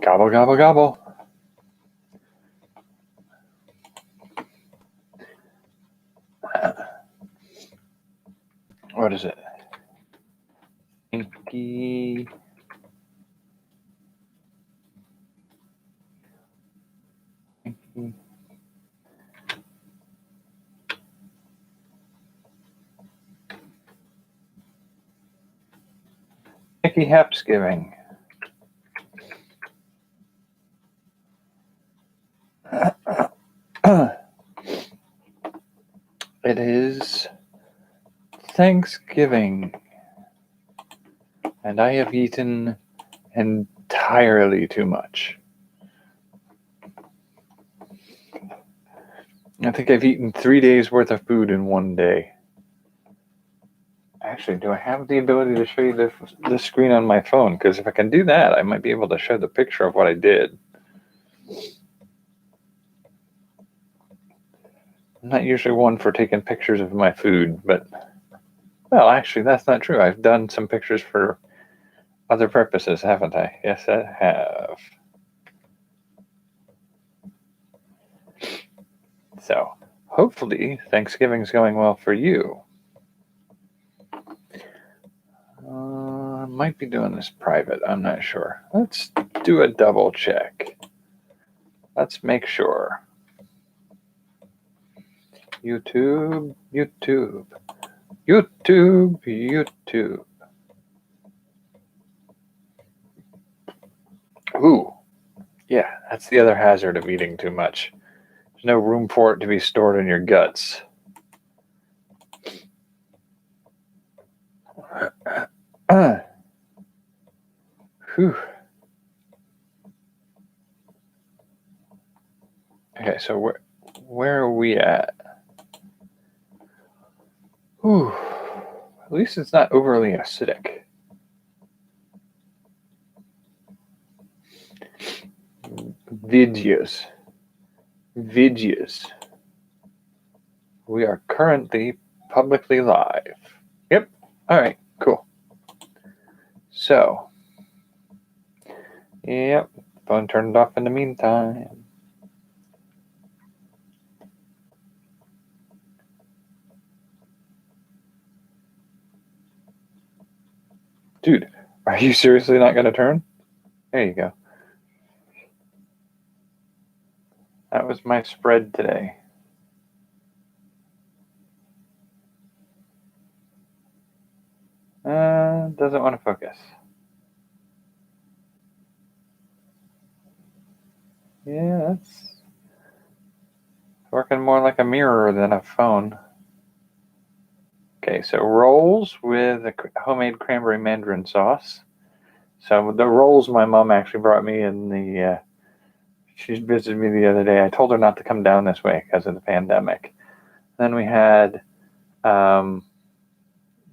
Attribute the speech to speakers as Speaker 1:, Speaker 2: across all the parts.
Speaker 1: Gobble, gobble, gobble. What is it? Inky. Mickey Hapsgiving. It is Thanksgiving, and I have eaten entirely too much. I think I've eaten 3 days worth of food in one day. Actually, do I have the ability to show you the screen on my phone? Because if I can do that, I might be able to show the picture of what I did. I'm not usually one for taking pictures of my food, but, well, actually, that's not true. I've done some pictures for other purposes, haven't I? Yes, I have. So, hopefully, Thanksgiving's going well for you. I might be doing this private. I'm not sure. Let's do a double check. Let's make sure. YouTube. Ooh, yeah, that's the other hazard of eating too much. There's no room for it to be stored in your guts. Whew. Okay, so where are we at? Whew. At least it's not overly acidic. Videos. We are currently publicly live. Yep. All right, cool. So, yep, phone turned off in the meantime. Dude, are you seriously not going to turn? There you go. That was my spread today. Doesn't want to focus. Yeah, that's working more like a mirror than a phone. Okay, so rolls with a homemade cranberry mandarin sauce. So the rolls my mom actually brought me in the, she visited me the other day. I told her not to come down this way because of the pandemic. Then we had,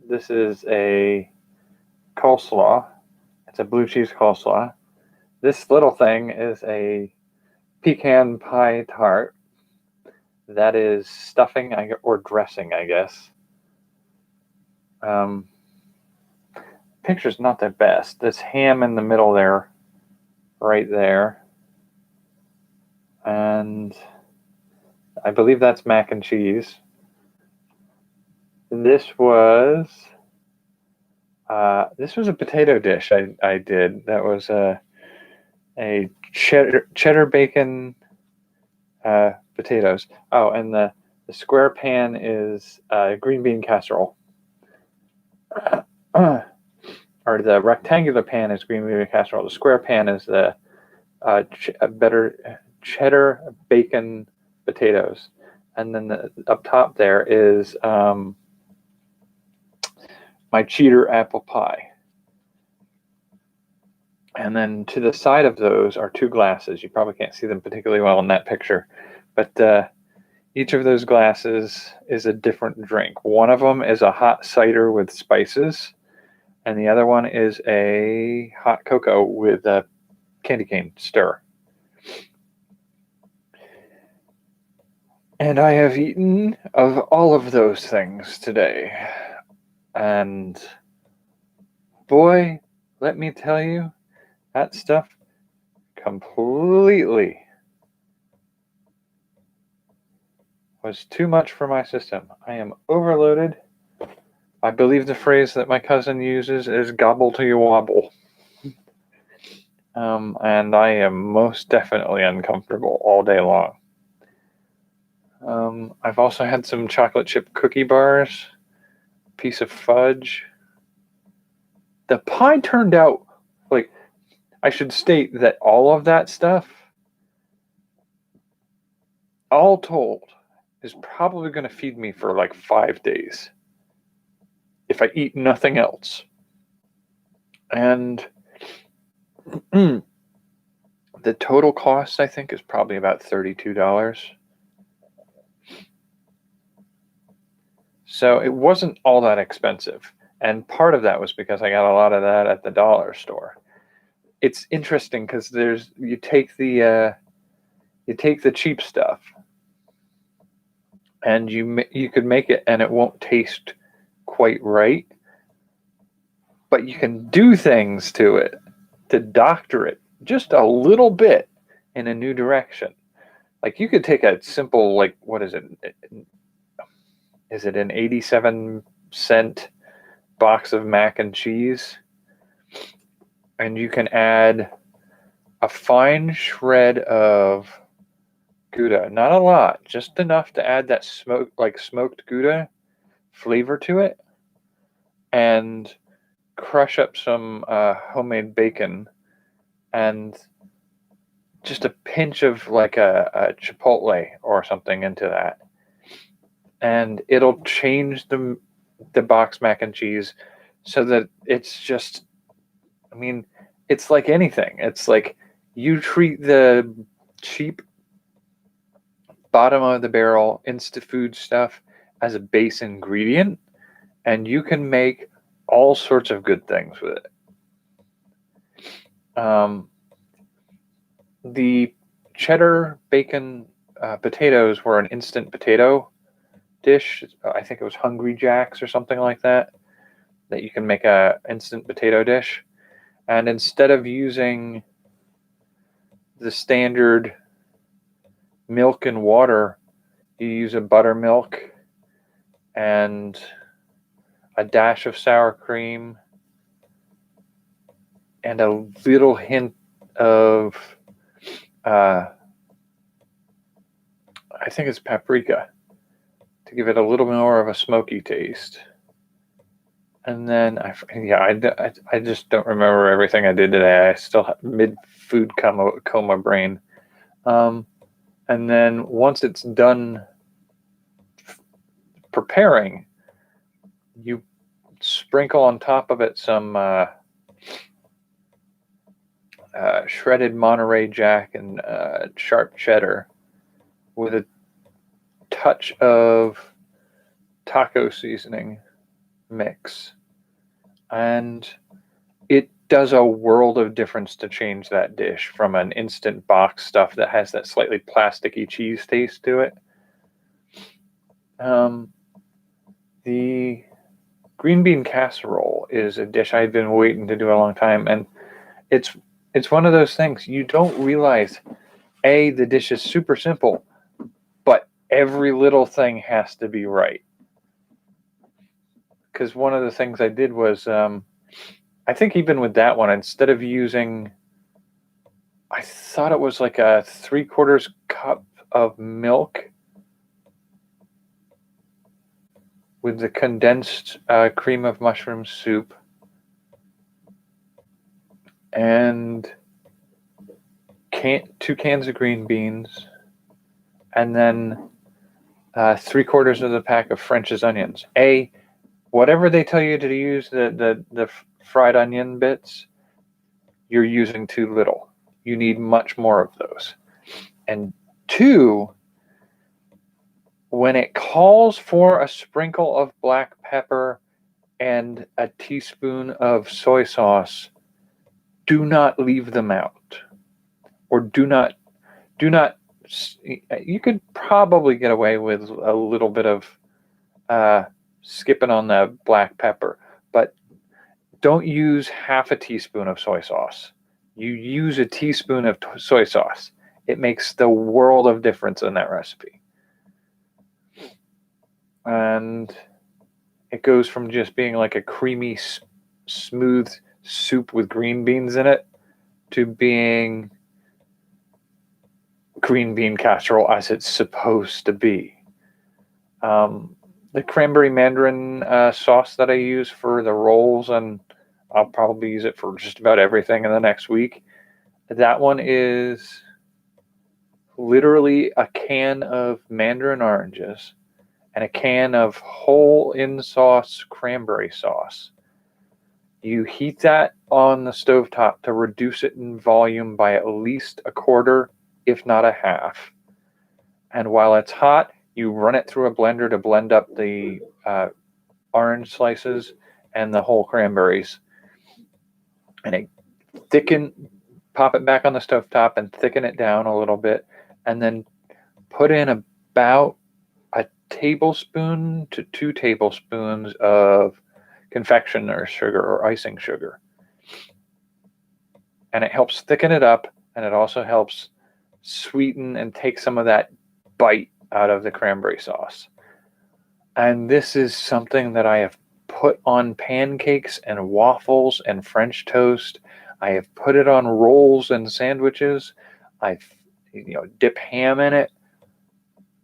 Speaker 1: this is a coleslaw. It's a blue cheese coleslaw. This little thing is a pecan pie tart. That is stuffing or dressing, I guess. Picture's not the best. There's ham in the middle there, right there. And I believe that's mac and cheese. This was a potato dish I did. That was a cheddar bacon potatoes. Oh, and the square pan is green bean casserole. Or the rectangular pan is green bean casserole. The square pan is the better cheddar bacon potatoes. And then up top there is my cheater apple pie. And then to the side of those are two glasses. You probably can't see them particularly well in that picture, but each of those glasses is a different drink. One of them is a hot cider with spices, and the other one is a hot cocoa with a candy cane stir. And I have eaten of all of those things today. And boy, let me tell you, that stuff completely was too much for my system. I am overloaded. I believe the phrase that my cousin uses is gobble till you wobble. And I am most definitely uncomfortable all day long. I've also had some chocolate chip cookie bars, piece of fudge. The pie turned out, like, I should state that all of that stuff, all told, is probably going to feed me for like 5 days if I eat nothing else. And the total cost, I think, is probably about $32. So it wasn't all that expensive. And part of that was because I got a lot of that at the dollar store. It's interesting because you take the cheap stuff and you could make it and it won't taste quite right, but you can do things to it to doctor it just a little bit in a new direction. Like you could take a simple, like, what is it? Is it an 87-cent box of mac and cheese? And you can add a fine shred of Gouda. Not a lot, just enough to add that smoked Gouda flavor to it. And crush up some homemade bacon and just a pinch of like a chipotle or something into that. And it'll change the box mac and cheese so that it's just, I mean, it's like anything. It's like you treat the cheap bottom of the barrel instant food stuff as a base ingredient, and you can make all sorts of good things with it. The cheddar bacon potatoes were an instant potato dish. I think it was Hungry Jack's or something like that you can make a instant potato dish. And instead of using the standard milk and water, you use a buttermilk and a dash of sour cream and a little hint of I think it's paprika to give it a little more of a smoky taste. And then I just don't remember everything I did today. I still have mid-food coma brain. And then once it's done preparing, you sprinkle on top of it some shredded Monterey Jack and sharp cheddar with a touch of taco seasoning mix. And it does a world of difference to change that dish from an instant box stuff that has that slightly plasticky cheese taste to it. The green bean casserole is a dish I've been waiting to do a long time, and it's one of those things you don't realize. The dish is super simple, but every little thing has to be right. Because one of the things I did was, I think even with that one, instead of using, I thought it was like a 3/4 cup of milk with the condensed cream of mushroom soup and 2 cans of green beans, and then 3/4 of the pack of French's onions. Whatever they tell you to use, the fried onion bits, you're using too little. You need much more of those. And 2, when it calls for a sprinkle of black pepper and a teaspoon of soy sauce, do not leave them out. Or do not, you could probably get away with a little bit of skipping on the black pepper. But don't use half a teaspoon of soy sauce. You use a teaspoon of soy sauce. It makes the world of difference in that recipe. And it goes from just being like a creamy, smooth soup with green beans in it to being green bean casserole as it's supposed to be. The cranberry mandarin sauce that I use for the rolls, and I'll probably use it for just about everything in the next week. That one is literally a can of mandarin oranges and a can of whole in sauce cranberry sauce. You heat that on the stovetop to reduce it in volume by at least a quarter, if not a half. And while it's hot, you run it through a blender to blend up the orange slices and the whole cranberries. And pop it back on the stovetop and thicken it down a little bit. And then put in about a tablespoon to 2 tablespoons of confectioner sugar or icing sugar. And it helps thicken it up, and it also helps sweeten and take some of that bite out of the cranberry sauce. And this is something that I have put on pancakes and waffles and French toast. I have put it on rolls and sandwiches. I've dip ham in it.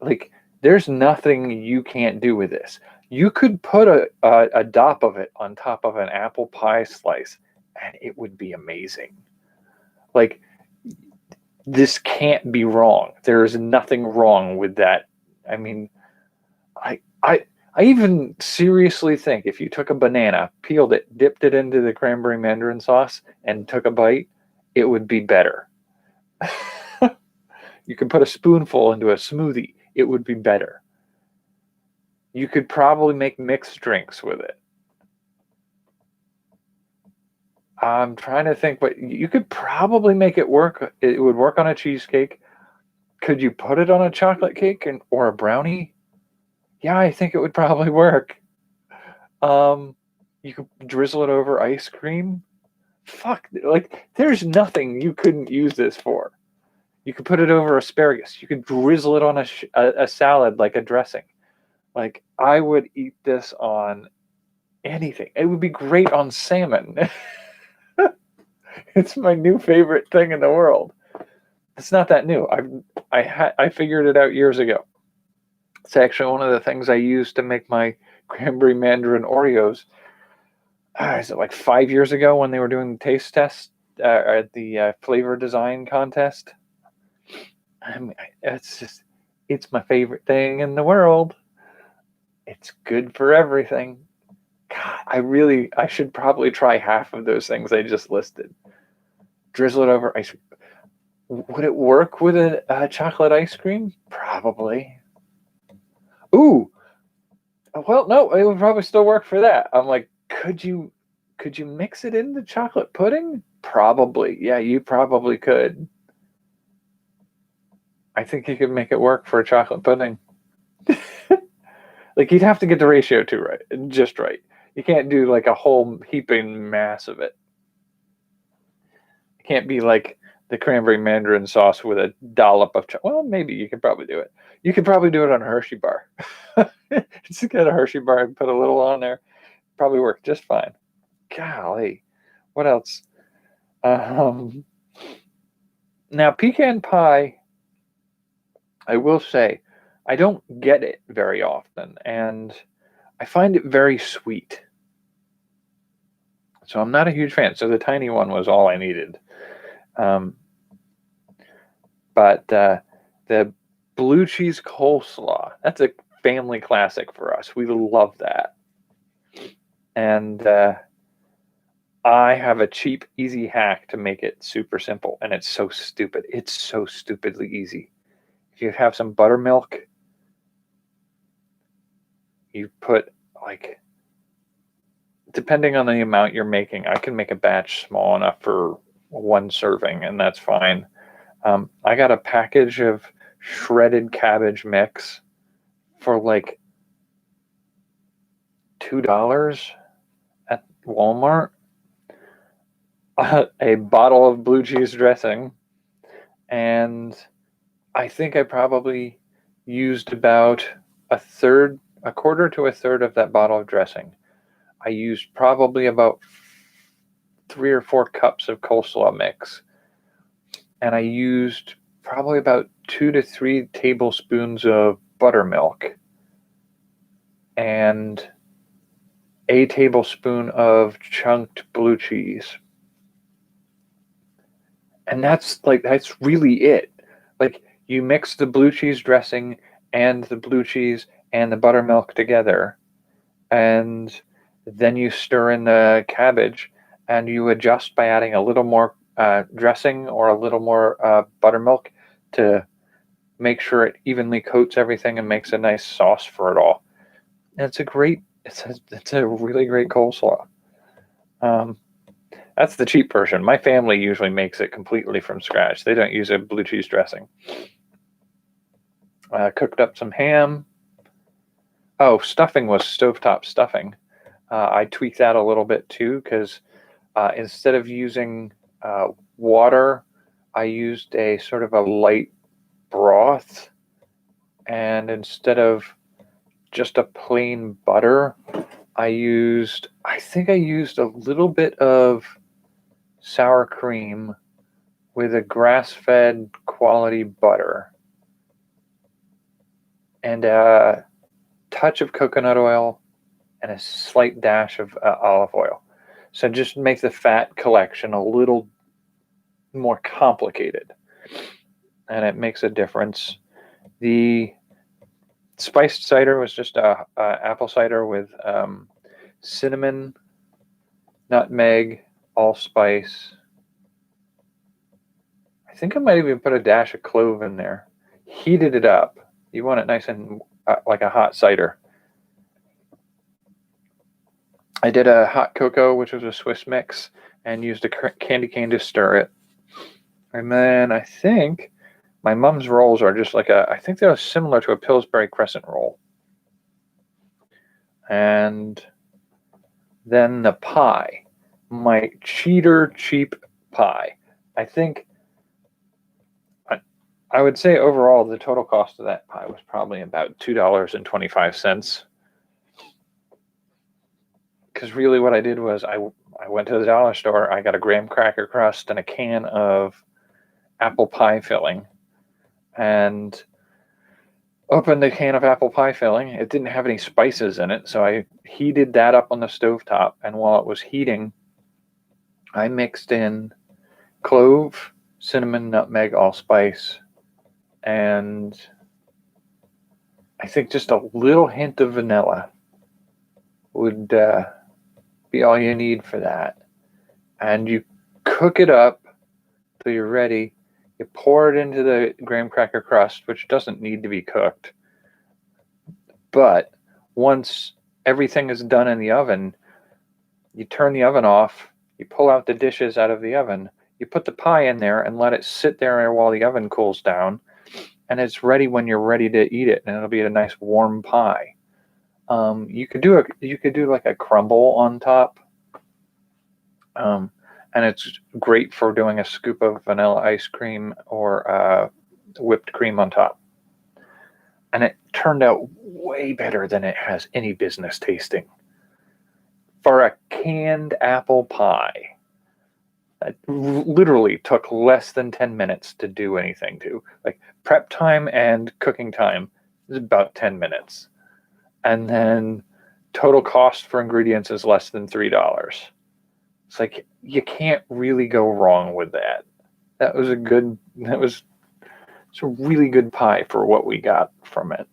Speaker 1: Like, there's nothing you can't do with this. You could put a dop of it on top of an apple pie slice, and it would be amazing. Like, this can't be wrong. There is nothing wrong with that. I mean, I even seriously think if you took a banana, peeled it, dipped it into the cranberry mandarin sauce, and took a bite, it would be better. You could put a spoonful into a smoothie. It would be better. You could probably make mixed drinks with it. I'm trying to think, but you could probably make it work. It would work on a cheesecake. Could you put it on a chocolate cake or a brownie? Yeah, I think it would probably work. You could drizzle it over ice cream. Fuck, like, there's nothing you couldn't use this for. You could put it over asparagus. You could drizzle it on a salad like a dressing. Like, I would eat this on anything. It would be great on salmon. It's my new favorite thing in the world. It's not that new. I figured it out years ago. It's actually one of the things I used to make my cranberry mandarin Oreos. Is it like 5 years ago when they were doing the taste test at the flavor design contest? I mean, it's my favorite thing in the world. It's good for everything. God, I should probably try half of those things I just listed. Drizzle it over ice cream. Would it work with a chocolate ice cream? Probably. Ooh. Well, no, it would probably still work for that. I'm like, could you mix it into chocolate pudding? Probably. Yeah, you probably could. I think you could make it work for a chocolate pudding. Like, you'd have to get the ratio just right. You can't do like a whole heaping mass of it. It can't be like the cranberry mandarin sauce with a dollop of chocolate. Well, maybe you could probably do it. You could probably do it on a Hershey bar. Just get a Hershey bar and put a little on there. Probably work just fine. Golly, what else? Now, pecan pie, I will say, I don't get it very often, and I find it very sweet. So I'm not a huge fan. So the tiny one was all I needed. But the blue cheese coleslaw, that's a family classic for us. We love that. And I have a cheap, easy hack to make it super simple. And it's so stupid. It's so stupidly easy. If you have some buttermilk, you put, like, depending on the amount you're making, I can make a batch small enough for one serving, and that's fine. I got a package of shredded cabbage mix for like $2 at Walmart, a bottle of blue cheese dressing, and I think I probably used about a quarter to a third of that bottle of dressing. I used probably about 3 or 4 cups of coleslaw mix, and I used probably about 2 to 3 tablespoons of buttermilk and a tablespoon of chunked blue cheese. And that's really it. Like, you mix the blue cheese dressing and the blue cheese and the buttermilk together, and then you stir in the cabbage, and you adjust by adding a little more dressing or a little more buttermilk to make sure it evenly coats everything and makes a nice sauce for it all. And it's a really great coleslaw. That's the cheap version. My family usually makes it completely from scratch. They don't use a blue cheese dressing. Cooked up some ham. Oh, stuffing was stovetop stuffing. I tweaked that a little bit too, because instead of using water, I used a sort of a light broth, and instead of just a plain butter, I think I used a little bit of sour cream with a grass-fed quality butter and a touch of coconut oil and a slight dash of olive oil. So just make the fat collection a little more complicated, and it makes a difference. The spiced cider was just a apple cider with cinnamon, nutmeg, allspice. I think I might even put a dash of clove in there. Heated it up. You want it nice and like a hot cider. I did a hot cocoa, which was a Swiss mix, and used a candy cane to stir it. And then I think my mom's rolls are just I think they're similar to a Pillsbury crescent roll. And then the pie, my cheater cheap pie. I think I would say overall the total cost of that pie was probably about $2.25. Because really what I did was I went to the dollar store, I got a graham cracker crust and a can of apple pie filling, and opened the can of apple pie filling. It didn't have any spices in it, so I heated that up on the stovetop, and while it was heating, I mixed in clove, cinnamon, nutmeg, allspice, and I think just a little hint of vanilla would be all you need for that. And you cook it up till you're ready. You pour it into the graham cracker crust, which doesn't need to be cooked. But once everything is done in the oven, you turn the oven off, you pull out the dishes out of the oven, you put the pie in there and let it sit there while the oven cools down, and it's ready when you're ready to eat it, and it'll be a nice warm pie. You could do like a crumble on top, and it's great for doing a scoop of vanilla ice cream or whipped cream on top. And it turned out way better than it has any business tasting. For a canned apple pie, that literally took less than 10 minutes to do anything to. Like, prep time and cooking time is about 10 minutes. And then total cost for ingredients is less than $3. It's like, you can't really go wrong with that. It's a really good pie for what we got from it.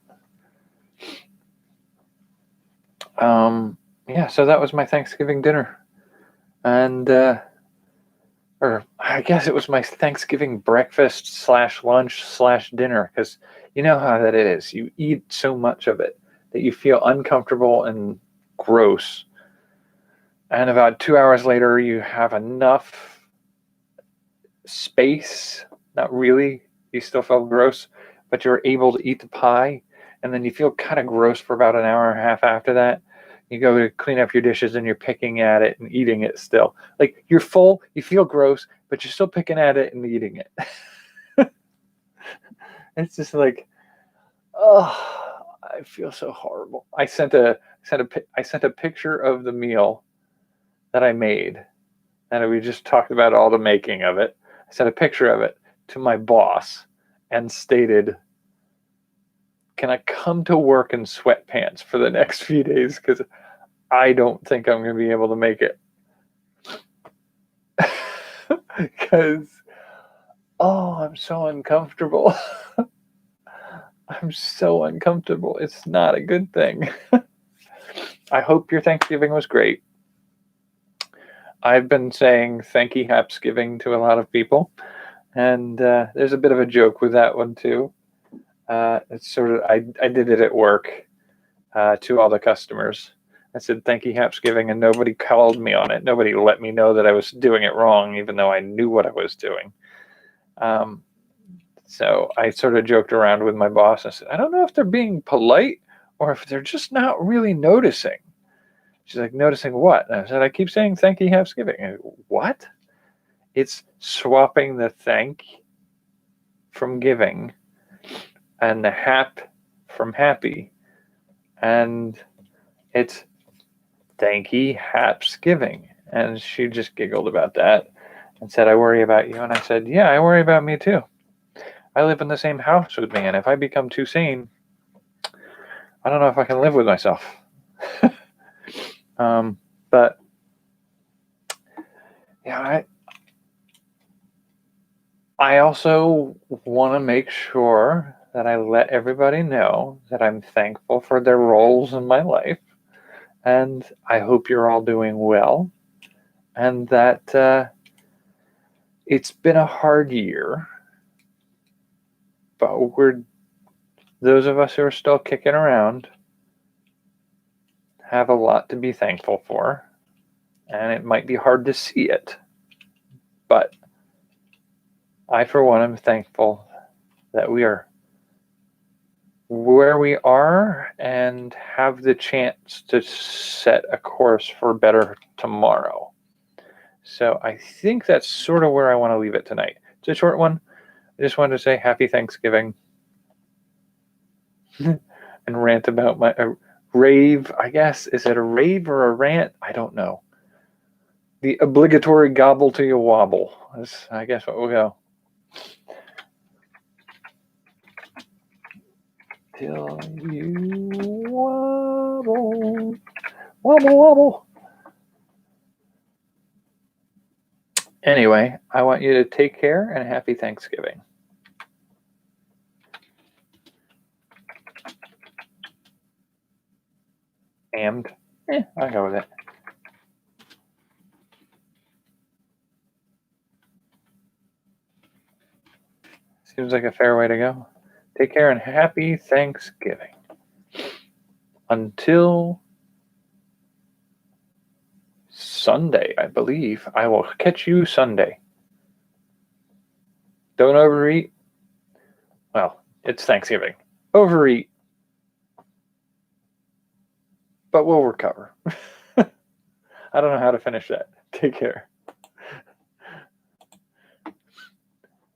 Speaker 1: Yeah, so that was my Thanksgiving dinner. And or I guess it was my Thanksgiving breakfast / lunch / dinner, because you know how that it is. You eat so much of it that you feel uncomfortable and gross. And about 2 hours later, you have enough space. Not really. You still feel gross, but you're able to eat the pie. And then you feel kind of gross for about an hour and a half after that. You go to clean up your dishes and you're picking at it and eating it still. Like, you're full, you feel gross, but you're still picking at it and eating it. It's just like, oh, I feel so horrible. I sent a picture of the meal that I made, and we just talked about all the making of it. I sent a picture of it to my boss and stated, can I come to work in sweatpants for the next few days? Because I don't think I'm going to be able to make it. Because, oh, I'm so uncomfortable. I'm so uncomfortable. It's not a good thing. I hope your Thanksgiving was great. I've been saying thank you, Hapsgiving to a lot of people. And there's a bit of a joke with that one, too. It's sort of, I did it at work to all the customers. I said, thank you, Hapsgiving, and nobody called me on it. Nobody let me know that I was doing it wrong, even though I knew what I was doing. So I sort of joked around with my boss. I said, I don't know if they're being polite or if they're just not really noticing. She's like, noticing what? And I said, I keep saying thank you, Hapsgiving. And what? It's swapping the thank from giving and the hap from happy. And it's thank ye, Hapsgiving. And she just giggled about that and said, I worry about you. And I said, yeah, I worry about me too. I live in the same house with me, and if I become too sane, I don't know if I can live with myself. But yeah, I also want to make sure that I let everybody know that I'm thankful for their roles in my life, and I hope you're all doing well, and that it's been a hard year, but those of us who are still kicking around have a lot to be thankful for, and it might be hard to see it, but I, for one, am thankful that we are where we are and have the chance to set a course for better tomorrow. So I think that's sort of where I want to leave it tonight. It's a short one. I just wanted to say happy Thanksgiving and rant about my rave, I guess. Is it a rave or a rant? I don't know. The obligatory gobble till you wobble is, I guess, what we'll go. Till you wobble, wobble, wobble. Anyway, I want you to take care and happy Thanksgiving. And I'll go with it. Seems like a fair way to go. Take care and happy Thanksgiving. Until Sunday, I believe. I will catch you Sunday. Don't overeat. Well, it's Thanksgiving. Overeat. But we'll recover. I don't know how to finish that. Take care.